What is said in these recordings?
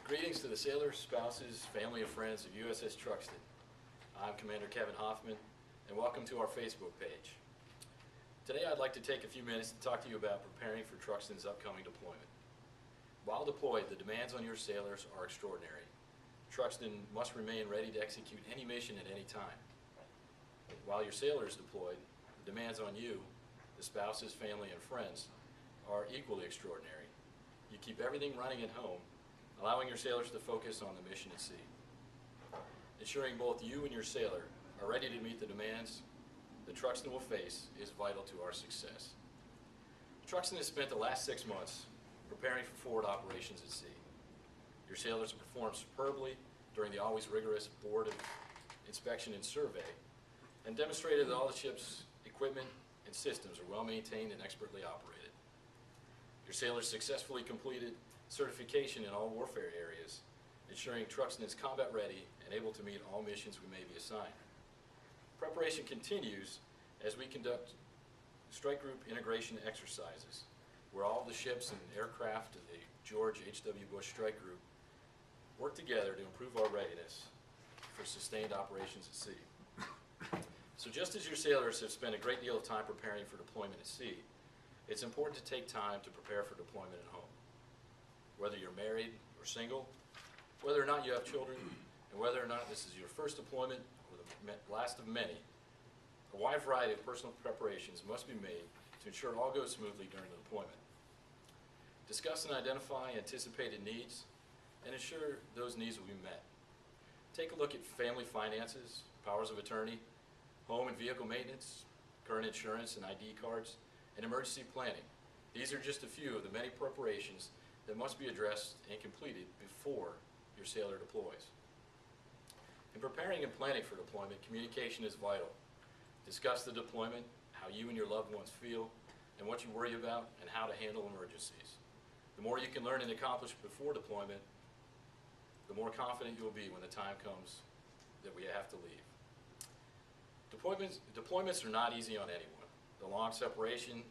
Greetings to the sailors, spouses, family, and friends of USS Truxtun. I'm Commander Kevin Hoffman, and welcome to our Facebook page. Today I'd like to take a few minutes to talk to you about preparing for Truxtun's upcoming deployment. While deployed, the demands on your sailors are extraordinary. Truxtun must remain ready to execute any mission at any time. While your sailor is deployed, the demands on you, the spouses, family, and friends, are equally extraordinary. You keep everything running at home, allowing your sailors to focus on the mission at sea. Ensuring both you and your sailor are ready to meet the demands the Truxtun will face is vital to our success. Truxtun has spent the last 6 months preparing for forward operations at sea. Your sailors have performed superbly during the always rigorous board of inspection and survey, and demonstrated that all the ship's equipment and systems are well maintained and expertly operated. Your sailors successfully completed certification in all warfare areas, ensuring Truxtun is combat ready and able to meet all missions we may be assigned. Preparation continues as we conduct strike group integration exercises, where all the ships and aircraft of the George H.W. Bush Strike Group work together to improve our readiness for sustained operations at sea. So just as your sailors have spent a great deal of time preparing for deployment at sea, it's important to take time to prepare for deployment at home. Whether you're married or single, whether or not you have children, and whether or not this is your first deployment or the last of many, a wide variety of personal preparations must be made to ensure all goes smoothly during the deployment. Discuss and identify anticipated needs and ensure those needs will be met. Take a look at family finances, powers of attorney, home and vehicle maintenance, current insurance and ID cards, and emergency planning. These are just a few of the many preparations that must be addressed and completed before your sailor deploys. In preparing and planning for deployment, communication is vital. Discuss the deployment, how you and your loved ones feel, and what you worry about, and how to handle emergencies. The more you can learn and accomplish before deployment, the more confident you will be when the time comes that we have to leave. Deployments are not easy on anyone. The long separation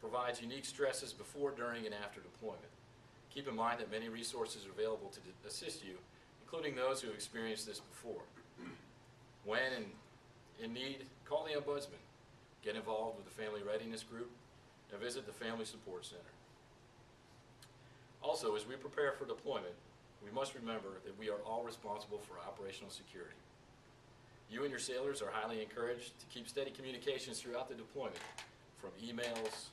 provides unique stresses before, during, and after deployment. Keep in mind that many resources are available to assist you, including those who have experienced this before. When in need, call the Ombudsman, get involved with the Family Readiness Group, and visit the Family Support Center. Also, as we prepare for deployment, we must remember that we are all responsible for operational security. You and your sailors are highly encouraged to keep steady communications throughout the deployment, from emails,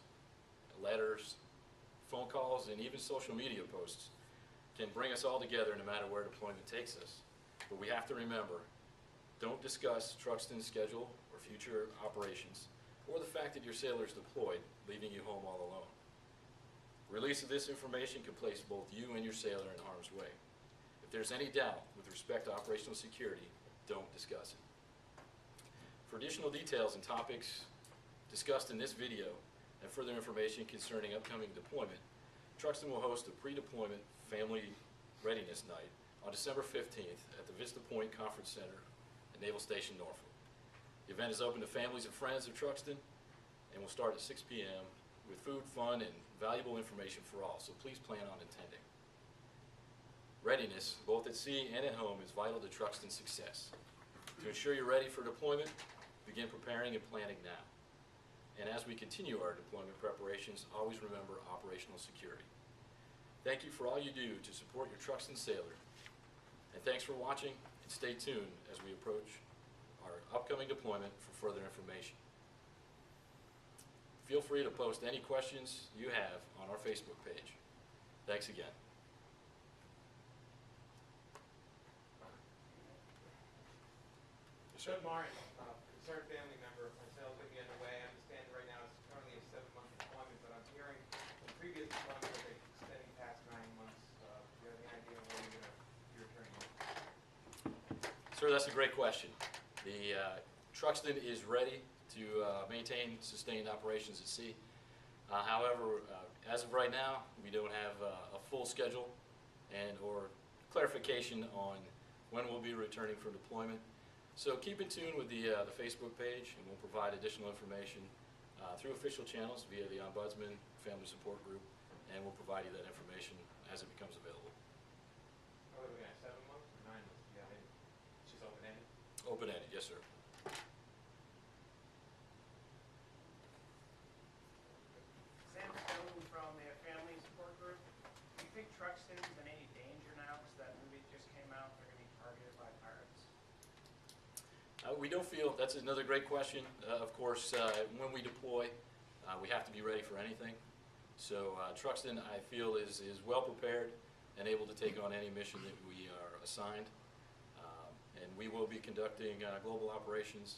letters, phone calls, and even social media posts can bring us all together no matter where deployment takes us. But we have to remember, don't discuss Truxtun's schedule or future operations, or the fact that your sailor is deployed, leaving you home all alone. Release of this information can place both you and your sailor in harm's way. If there's any doubt with respect to operational security, don't discuss it. For additional details and topics discussed in this video and further information concerning upcoming deployment, Truxtun will host a pre-deployment family readiness night on December 15th at the Vista Point Conference Center at Naval Station Norfolk. The event is open to families and friends of Truxtun and will start at 6 p.m. with food, fun, and valuable information for all, so please plan on attending. Readiness, both at sea and at home, is vital to Truxtun's success. To ensure you're ready for deployment, begin preparing and planning now. And as we continue our deployment preparations, always remember operational security. Thank you for all you do to support your Truxtun sailor. And thanks for watching, and stay tuned as we approach our upcoming deployment for further information. Feel free to post any questions you have on our Facebook page. Thanks again. Good morning. Concerned family member, myself with me underway. I understand right now it's currently a 7-month deployment, but I'm hearing from previous deployments that they're extending past 9 months. Do you have any idea when you're going to be returning? Sir, that's a great question. The Truxtun is ready to maintain sustained operations at sea. However, as of right now, we don't have a full schedule or clarification on when we'll be returning from deployment. So keep in tune with the Facebook page, and we'll provide additional information through official channels via the Ombudsman Family Support Group, and we'll provide you that information as it becomes available. Open-ended, yes, sir. Sam Stone from the Family Support Group. Do you think Truxton's in any danger now because that movie just came out? They're going to be targeted by pirates? We don't feel, that's another great question. Of course, when we deploy, we have to be ready for anything. So Truxton, I feel, is well prepared and able to take on any mission that we are assigned. And we will be conducting global operations.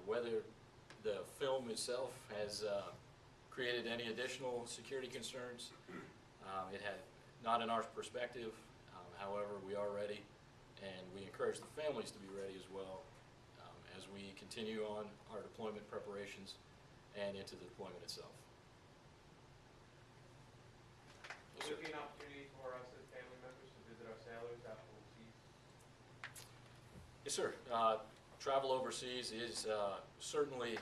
Whether the film itself has created any additional security concerns, it had not in our perspective. However, we are ready, and we encourage the families to be ready as well as we continue on our deployment preparations and into the deployment itself. Will there be an opportunity for us as family members to visit our sailors out overseas? Yes, sir. Travel overseas is certainly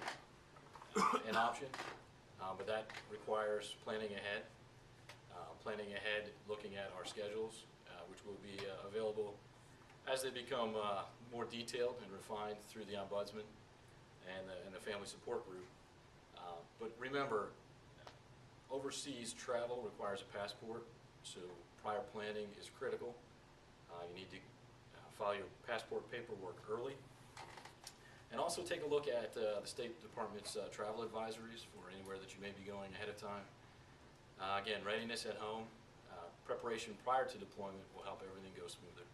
an option, but that requires planning ahead. Looking at our schedules, which will be available as they become more detailed and refined through the Ombudsman and the Family Support Group. But remember, overseas travel requires a passport, so prior planning is critical. You need to file your passport paperwork early. And also take a look at the State Department's travel advisories for anywhere that you may be going ahead of time. Again, readiness at home, preparation prior to deployment will help everything go smoother.